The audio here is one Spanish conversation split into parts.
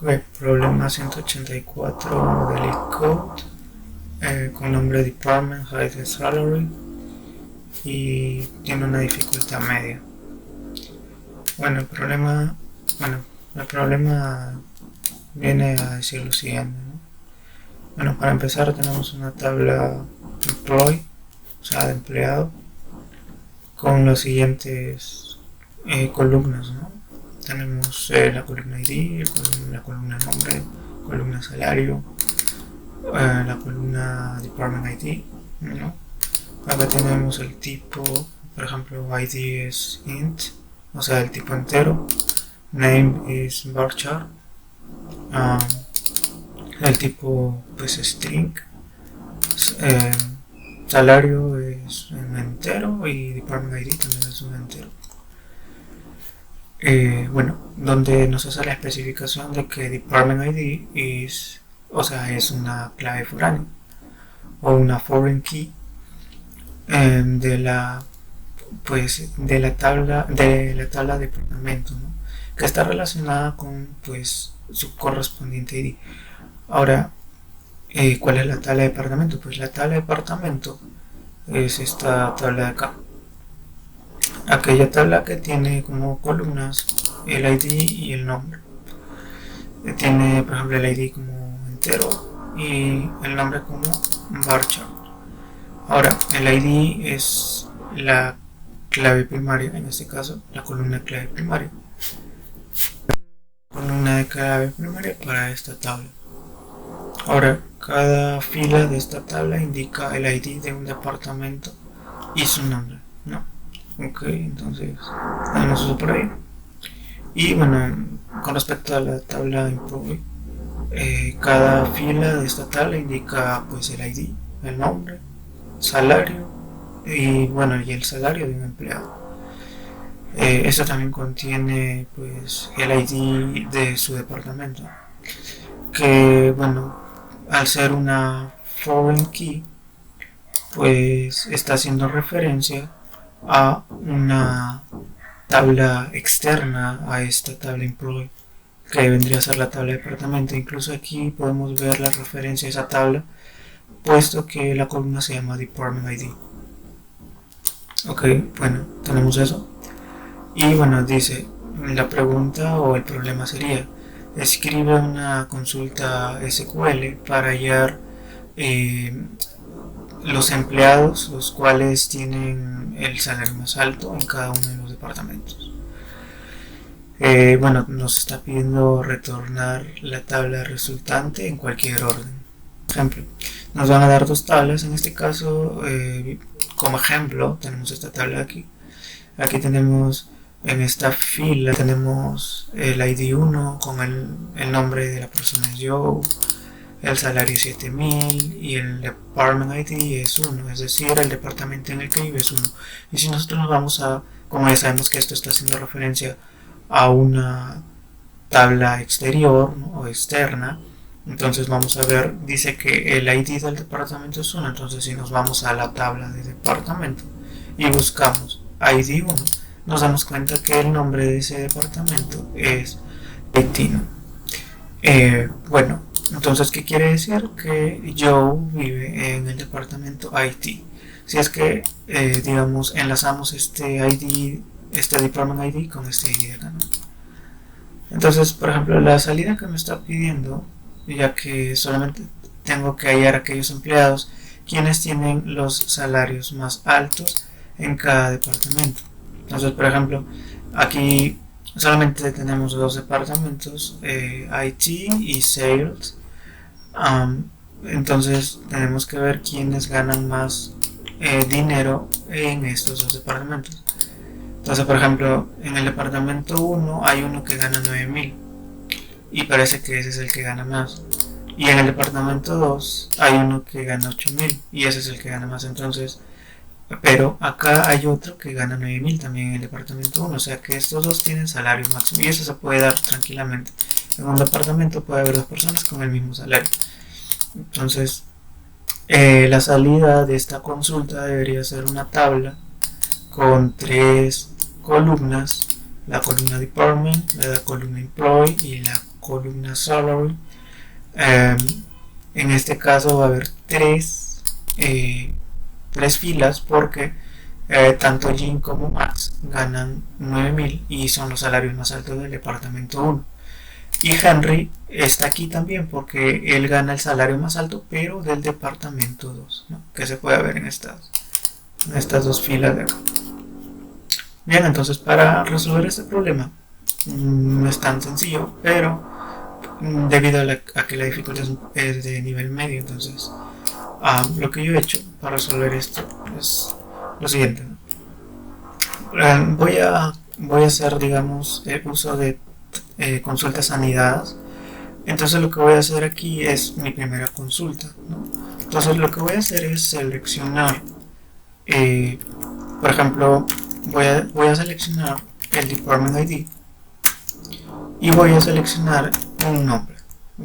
Problema 184 de LeetCode, con nombre Department Hide Salary, y tiene una dificultad media. El problema viene a decir lo siguiente, ¿no? Para empezar tenemos una tabla employee, o sea, de empleado, con las siguientes columnas, ¿no? Tenemos la columna ID, la columna nombre, columna salario, la columna department ID, ¿no? Acá tenemos el tipo, por ejemplo, ID es int, o sea, el tipo entero, name es varchar, el tipo pues string, salario es un entero y department ID también es un entero. Donde nos hace la especificación de que department ID es una clave foránea o una foreign key de la tabla de departamento, ¿no? Que está relacionada con pues su correspondiente ID. Ahora, ¿cuál es la tabla de departamento? Pues la tabla de departamento es esta tabla de acá, aquella tabla que tiene como columnas el ID y el nombre. Tiene, por ejemplo, el ID como entero y el nombre como varchar. Ahora, el ID es la clave primaria, en este caso la columna de clave primaria. Columna de clave primaria para esta tabla. Ahora, cada fila de esta tabla indica el ID de un departamento y su nombre, ¿no? Ok, entonces tenemos eso por ahí. Y con respecto a la tabla employee, cada fila de esta tabla indica pues el ID, el nombre, salario y el salario de un empleado. Esto también contiene pues el ID de su departamento, que al ser una foreign key pues está haciendo referencia a una tabla externa a esta tabla employee, que vendría a ser la tabla de departamento. Incluso aquí podemos ver la referencia a esa tabla, puesto que la columna se llama department ID. Ok, tenemos eso. Y dice, la pregunta o el problema sería: escribe una consulta SQL para hallar los empleados los cuales tienen el salario más alto en cada uno de los departamentos. Nos está pidiendo retornar la tabla resultante en cualquier orden. Por ejemplo, nos van a dar dos tablas. En este caso, como ejemplo, tenemos esta tabla aquí. Aquí tenemos, en esta fila tenemos el ID 1 con el nombre de la persona es Joe, el salario es 7000 y el department ID es 1, es decir, el departamento en el que vive es 1. Y si nosotros nos vamos a, como ya sabemos que esto está haciendo referencia a una tabla exterior, ¿no?, o externa, entonces vamos a ver, dice que el ID del departamento es 1, entonces si nos vamos a la tabla de departamento y buscamos ID 1, nos damos cuenta que el nombre de ese departamento es Latino. Entonces, ¿qué quiere decir? Que Joe vive en el departamento IT. Si es que, enlazamos este ID, este department ID con este ID de acá, ¿no? Entonces, por ejemplo, la salida que me está pidiendo, ya que solamente tengo que hallar aquellos empleados quienes tienen los salarios más altos en cada departamento. Entonces, por ejemplo, aquí solamente tenemos dos departamentos, IT y Sales. Entonces tenemos que ver quiénes ganan más dinero en estos dos departamentos. Entonces, por ejemplo, en el departamento 1 hay uno que gana 9000 y parece que ese es el que gana más. Y en el departamento 2 hay uno que gana 8000 y ese es el que gana más. Entonces, pero acá hay otro que gana 9000 también en el departamento 1, o sea que estos dos tienen salario máximo y eso se puede dar tranquilamente. En un departamento puede haber dos personas con el mismo salario. Entonces, la salida de esta consulta debería ser una tabla con tres columnas: la columna department, la columna employee y la columna salary. En este caso va a haber tres filas porque tanto Jim como Max ganan 9.000 y son los salarios más altos del departamento 1. Y Henry está aquí también porque él gana el salario más alto, pero del departamento 2, ¿no? Que se puede ver en estas dos filas de acá. Bien, entonces para resolver este problema no es tan sencillo, pero debido a que la dificultad es de nivel medio, entonces lo que yo he hecho para resolver esto es lo siguiente, ¿no? Voy a hacer, digamos, el uso de consultas anidadas. Entonces lo que voy a hacer aquí es mi primera consulta, ¿no? Entonces lo que voy a hacer es seleccionar, por ejemplo, voy a seleccionar el Department ID y voy a seleccionar un nombre.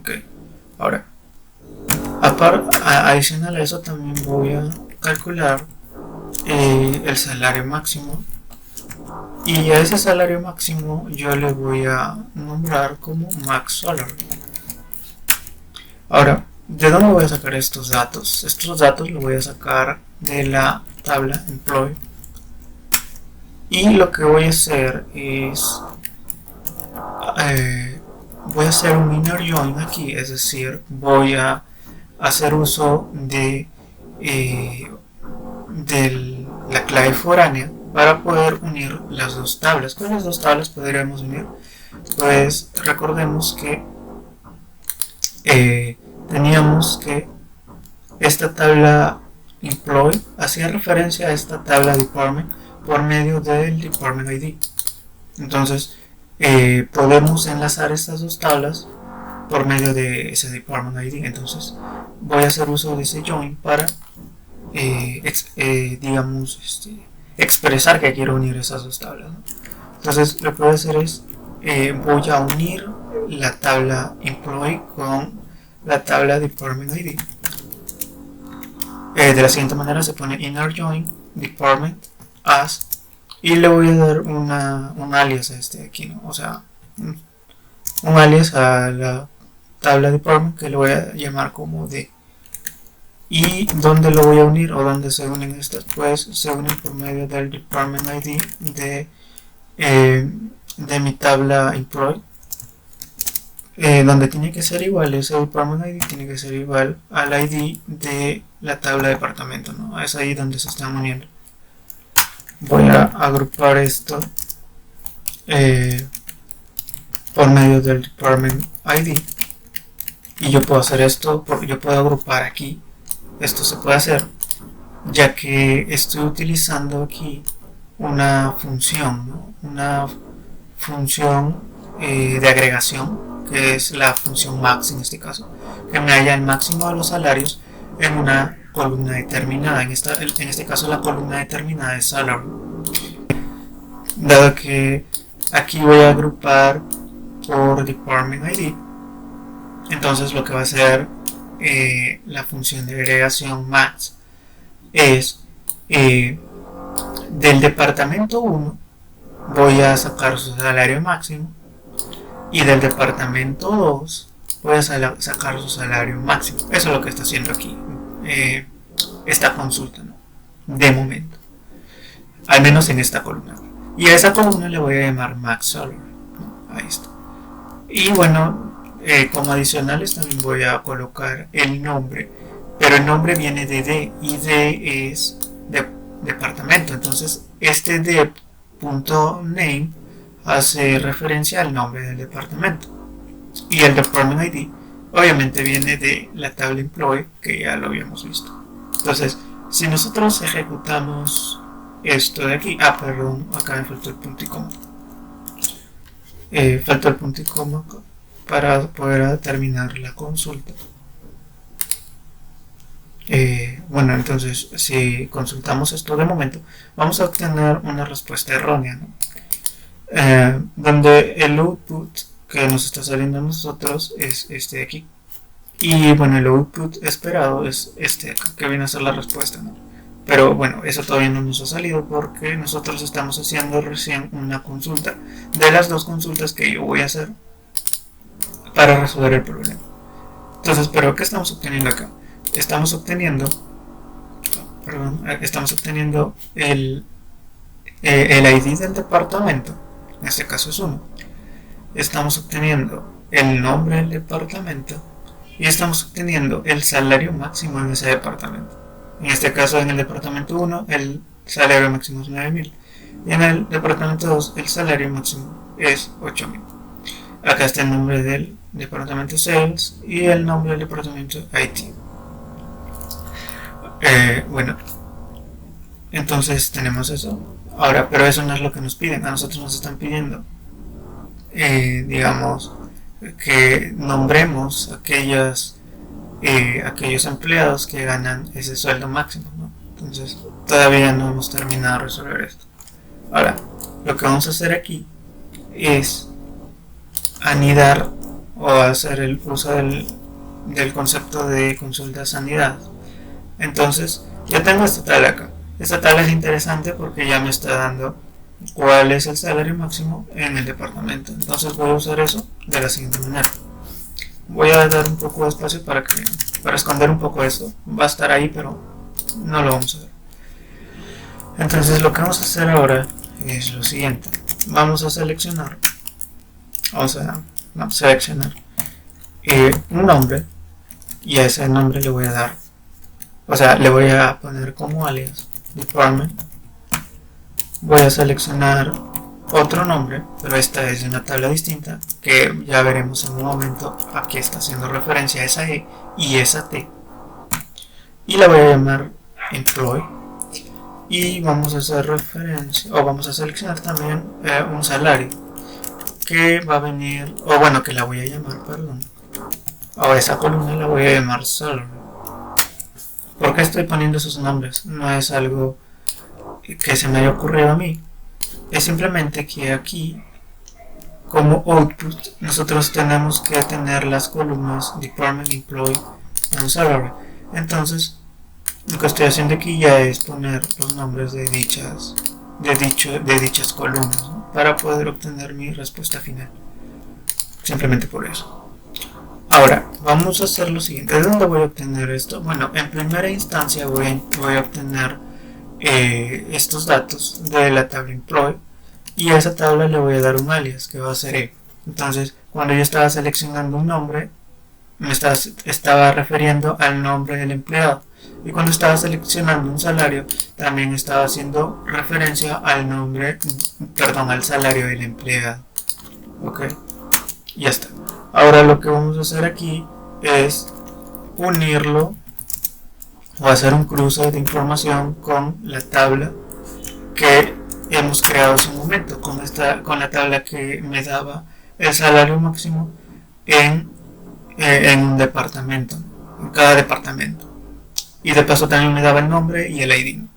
Okay. Ahora, adicional a eso, también voy a calcular el salario máximo, y a ese salario máximo yo le voy a nombrar como Max Salary. Ahora, ¿de dónde voy a sacar estos datos? Estos datos los voy a sacar de la tabla Employee, y lo que voy a hacer es voy a hacer un inner join aquí, es decir, voy a hacer uso de la clave foránea para poder unir las dos tablas. ¿Cuáles dos tablas podríamos unir? Pues recordemos que teníamos que esta tabla employee hacía referencia a esta tabla department por medio del department ID. Entonces podemos enlazar estas dos tablas por medio de ese department ID. Entonces voy a hacer uso de ese join para digamos, expresar que quiero unir esas dos tablas, ¿no? Entonces lo que voy a hacer es voy a unir la tabla employee con la tabla department ID. De la siguiente manera: se pone inner join department as, y le voy a dar un alias a este de aquí, ¿no? O sea, un alias a la tabla department que le voy a llamar como D. ¿Y dónde lo voy a unir o dónde se unen estas? Pues se unen por medio del department ID de mi tabla employee, donde tiene que ser igual, ese department ID tiene que ser igual al ID de la tabla departamento, ¿no? Es ahí donde se están uniendo. Voy a agrupar esto por medio del department ID, y yo puedo hacer esto porque yo puedo agrupar aquí. Esto se puede hacer ya que estoy utilizando aquí una función, ¿no? Una función de agregación, que es la función max en este caso, que me halla el máximo de los salarios en una columna determinada. En este caso la columna determinada es salary. Dado que aquí voy a agrupar por department ID, entonces lo que va a hacer la función de agregación max es del departamento 1 voy a sacar su salario máximo, y del departamento 2 voy a sacar su salario máximo. Eso es lo que está haciendo aquí esta consulta, ¿no? De momento, al menos en esta columna, y a esa columna le voy a llamar Max Salary, ¿no? Ahí está. Y bueno, como adicionales también voy a colocar el nombre, pero el nombre viene de D, y D es de departamento. Entonces este D.name hace referencia al nombre del departamento, y el department ID obviamente viene de la tabla employee, que ya lo habíamos visto. Entonces, si nosotros ejecutamos esto de aquí, perdón, acá me faltó el punto y coma, faltó el punto y coma para poder terminar la consulta. Bueno, entonces si consultamos esto de momento, vamos a obtener una respuesta errónea, ¿no? Donde el output que nos está saliendo a nosotros es este de aquí, y bueno, el output esperado es este de acá, que viene a ser la respuesta, ¿no? Pero bueno, eso todavía no nos ha salido porque nosotros estamos haciendo recién una consulta. De las dos consultas que yo voy a hacer, para resolver el problema. Entonces, ¿pero qué estamos obteniendo acá? Estamos obteniendo el ID del departamento, en este caso es 1. Estamos obteniendo el nombre del departamento y estamos obteniendo el salario máximo en ese departamento. En este caso, en el departamento 1, el salario máximo es 9.000 y en el departamento 2 el salario máximo es 8.000. Acá está el nombre del departamento Sales y el nombre del departamento IT. Bueno, entonces tenemos eso. Ahora, pero eso no es lo que nos piden. A nosotros nos están pidiendo, digamos, que nombremos aquellos empleados que ganan ese sueldo máximo, ¿no? Entonces todavía no hemos terminado de resolver esto. Ahora, lo que vamos a hacer aquí es anidar o hacer el uso del concepto de consultas anidadas. Entonces ya tengo esta tabla acá. Esta tabla es interesante porque ya me está dando cuál es el salario máximo en el departamento. Entonces voy a usar eso de la siguiente manera. Voy a dar un poco de espacio para esconder un poco esto. Va a estar ahí, pero no lo vamos a ver. Entonces lo que vamos a hacer ahora es lo siguiente. Vamos a seleccionar un nombre, y a ese nombre le voy a dar, le voy a poner como alias department. Voy a seleccionar otro nombre, pero esta es de una tabla distinta que ya veremos en un momento. Aquí está haciendo referencia a esa E y esa T, y la voy a llamar employee, y vamos a hacer referencia, o vamos a seleccionar también un salario que va a venir, que la voy a llamar, o esa columna la voy a llamar salary. ¿Por qué estoy poniendo esos nombres? No es algo que se me haya ocurrido a mí, es simplemente que aquí, como output, nosotros tenemos que tener las columnas department, employee and salary. Entonces lo que estoy haciendo aquí ya es poner los nombres de dichas columnas, ¿no? Para poder obtener mi respuesta final, simplemente por eso. Ahora vamos a hacer lo siguiente. ¿De dónde voy a obtener esto? Bueno, en primera instancia voy a obtener estos datos de la tabla employee, y a esa tabla le voy a dar un alias que va a ser E. Entonces, cuando yo estaba seleccionando un nombre, me estaba refiriendo al nombre del empleado, y cuando estaba seleccionando un salario también estaba haciendo referencia al salario del empleado. Ok, ya está. Ahora lo que vamos a hacer aquí es unirlo o hacer un cruce de información con la tabla que hemos creado hace un momento, con la tabla que me daba el salario máximo en un departamento, en cada departamento, y de paso también me daba el nombre y el ID, ¿no?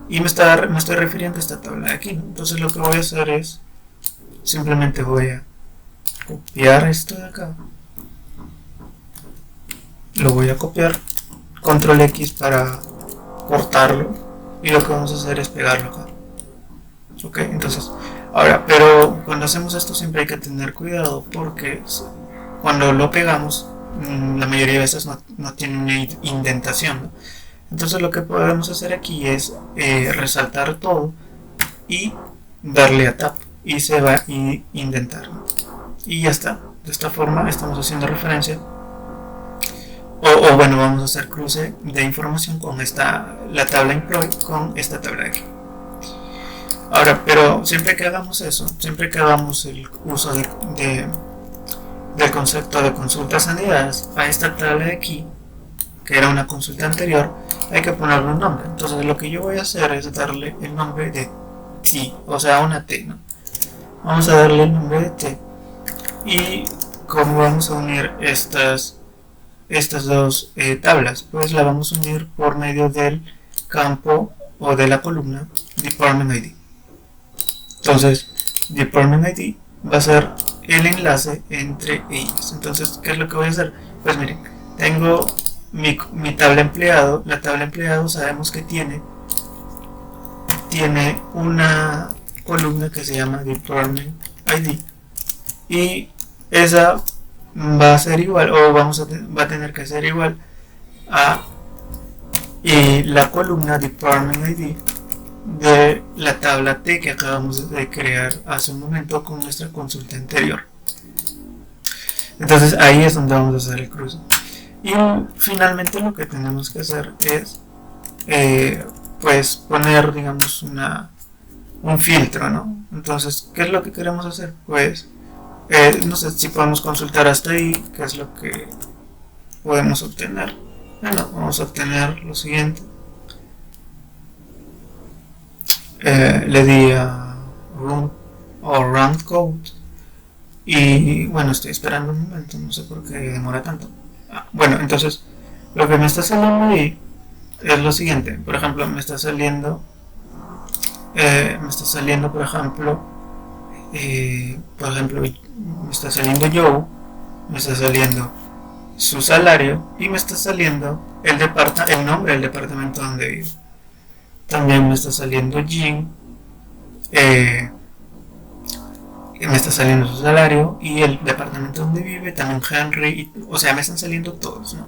Y me estoy refiriendo a esta tabla de aquí, ¿no? Entonces lo que voy a hacer es simplemente voy a copiar esto de acá, lo voy a copiar, control X para cortarlo, y lo que vamos a hacer es pegarlo acá. Ok, entonces ahora, pero cuando hacemos esto siempre hay que tener cuidado, porque cuando lo pegamos la mayoría de veces no tiene una indentación, ¿no? Entonces lo que podemos hacer aquí es resaltar todo y darle a tab, y se va a indentar, ¿no? Y ya está. De esta forma estamos haciendo referencia, vamos a hacer cruce de información con la tabla employee con esta tabla de aquí. Ahora, pero siempre que hagamos eso, siempre que hagamos el uso del concepto de consultas anidadas a esta tabla de aquí, que era una consulta anterior, hay que ponerle un nombre. Entonces lo que yo voy a hacer es darle el nombre de T, o sea, una T, ¿no? Vamos a darle el nombre de T, y cómo vamos a unir estas dos tablas, pues la vamos a unir por medio del campo o de la columna Department ID. Entonces Department ID va a ser el enlace entre ellas. Entonces, ¿qué es lo que voy a hacer? Pues miren, tengo mi tabla empleado. La tabla empleado sabemos que tiene una columna que se llama Department ID, y esa va a ser igual, o va a tener que ser igual a la columna Department ID de la tabla T que acabamos de crear hace un momento con nuestra consulta anterior. Entonces ahí es donde vamos a hacer el cruce. Y finalmente lo que tenemos que hacer es pues poner, digamos, un filtro, ¿no? Entonces, ¿qué es lo que queremos hacer? Pues no sé si podemos consultar hasta ahí qué es lo que podemos obtener. Bueno, vamos a obtener lo siguiente. Le di a run o round code y bueno, estoy esperando un momento, no sé por qué demora tanto. Bueno, entonces lo que me está saliendo ahí es lo siguiente. Por ejemplo, me está saliendo por ejemplo, me está saliendo Joe, me está saliendo su salario y me está saliendo el nombre del departamento donde vive. También me está saliendo Jim, me está saliendo su salario y el departamento donde vive, también Henry, o sea, me están saliendo todos, ¿no?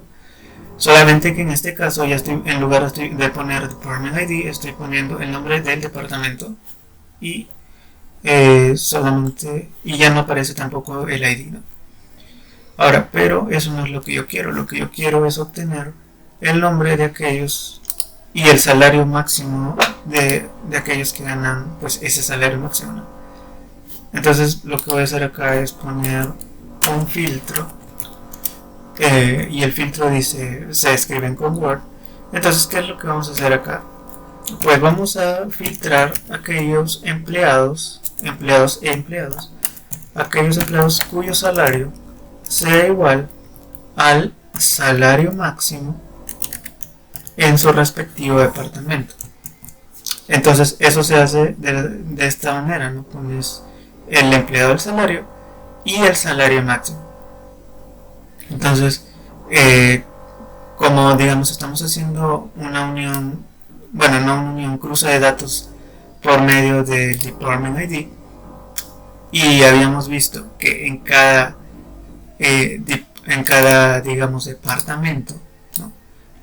Solamente que en este caso ya estoy, en lugar de poner Department ID, estoy poniendo el nombre del departamento y solamente, y ya no aparece tampoco el ID, ¿no? Ahora, pero eso no es lo que yo quiero. Lo que yo quiero es obtener el nombre de aquellos y el salario máximo de aquellos que ganan pues ese salario máximo, ¿no? Entonces lo que voy a hacer acá es poner un filtro y el filtro dice se escriben con Word. Entonces, ¿qué es lo que vamos a hacer acá? Pues vamos a filtrar aquellos empleados aquellos empleados cuyo salario sea igual al salario máximo en su respectivo departamento. Entonces eso se hace de esta manera, ¿no? Pones el empleado del salario y el salario máximo. Entonces, como digamos estamos haciendo una unión, bueno, no una unión, cruce de datos por medio del Department ID, y habíamos visto que en cada digamos departamento, ¿no?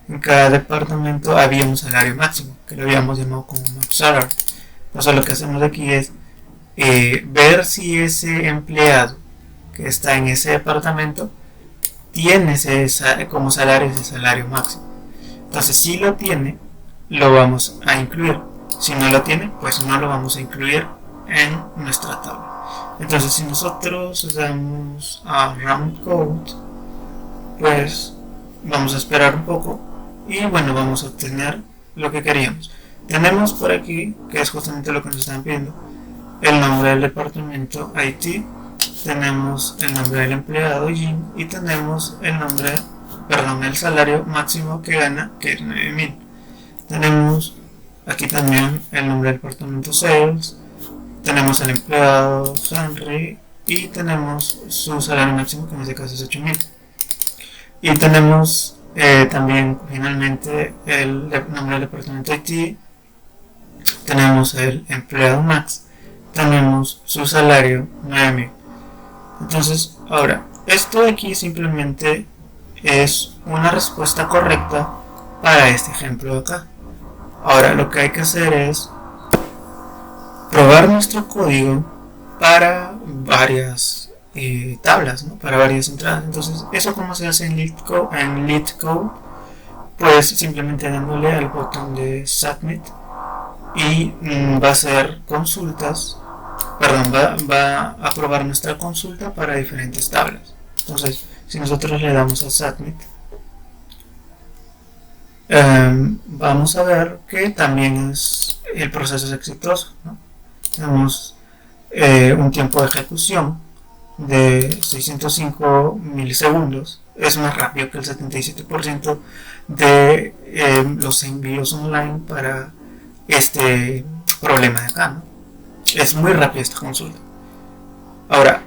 En cada departamento había un salario máximo que lo habíamos llamado como max salary. Entonces lo que hacemos aquí es ver si ese empleado que está en ese departamento tiene como salario ese salario máximo. Entonces si lo tiene, lo vamos a incluir. Si no lo tiene, pues no lo vamos a incluir en nuestra tabla. Entonces si nosotros damos a round code, pues vamos a esperar un poco y bueno, vamos a obtener lo que queríamos. Tenemos por aquí, que es justamente lo que nos están pidiendo, el nombre del departamento IT, tenemos el nombre del empleado Jim y tenemos el salario máximo que gana, que es 9,000. Tenemos aquí también el nombre del departamento Sales, tenemos el empleado Henry y tenemos su salario máximo, que en este caso es 8,000. Y tenemos también finalmente el nombre del departamento IT, tenemos el empleado Max, tenemos su salario 9,000. Entonces, ahora, esto de aquí simplemente es una respuesta correcta para este ejemplo de acá. Ahora lo que hay que hacer es probar nuestro código para varias tablas, ¿no? Para varias entradas. Entonces, ¿eso cómo se hace en LeetCode? Pues simplemente dándole al botón de Submit y va a hacer consultas, perdón, va a probar nuestra consulta para diferentes tablas. Entonces, si nosotros le damos a Submit, vamos a ver que también el proceso es exitoso, ¿no? Tenemos un tiempo de ejecución de 605 milisegundos, es más rápido que el 77% de los envíos online para este problema de acá, ¿no? Es muy rápida esta consulta. Ahora,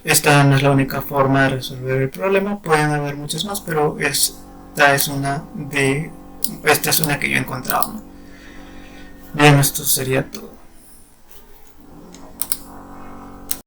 esta no es la única forma de resolver el problema, pueden haber muchas más, pero esta es una que yo he encontrado, ¿no? Bien, esto sería todo.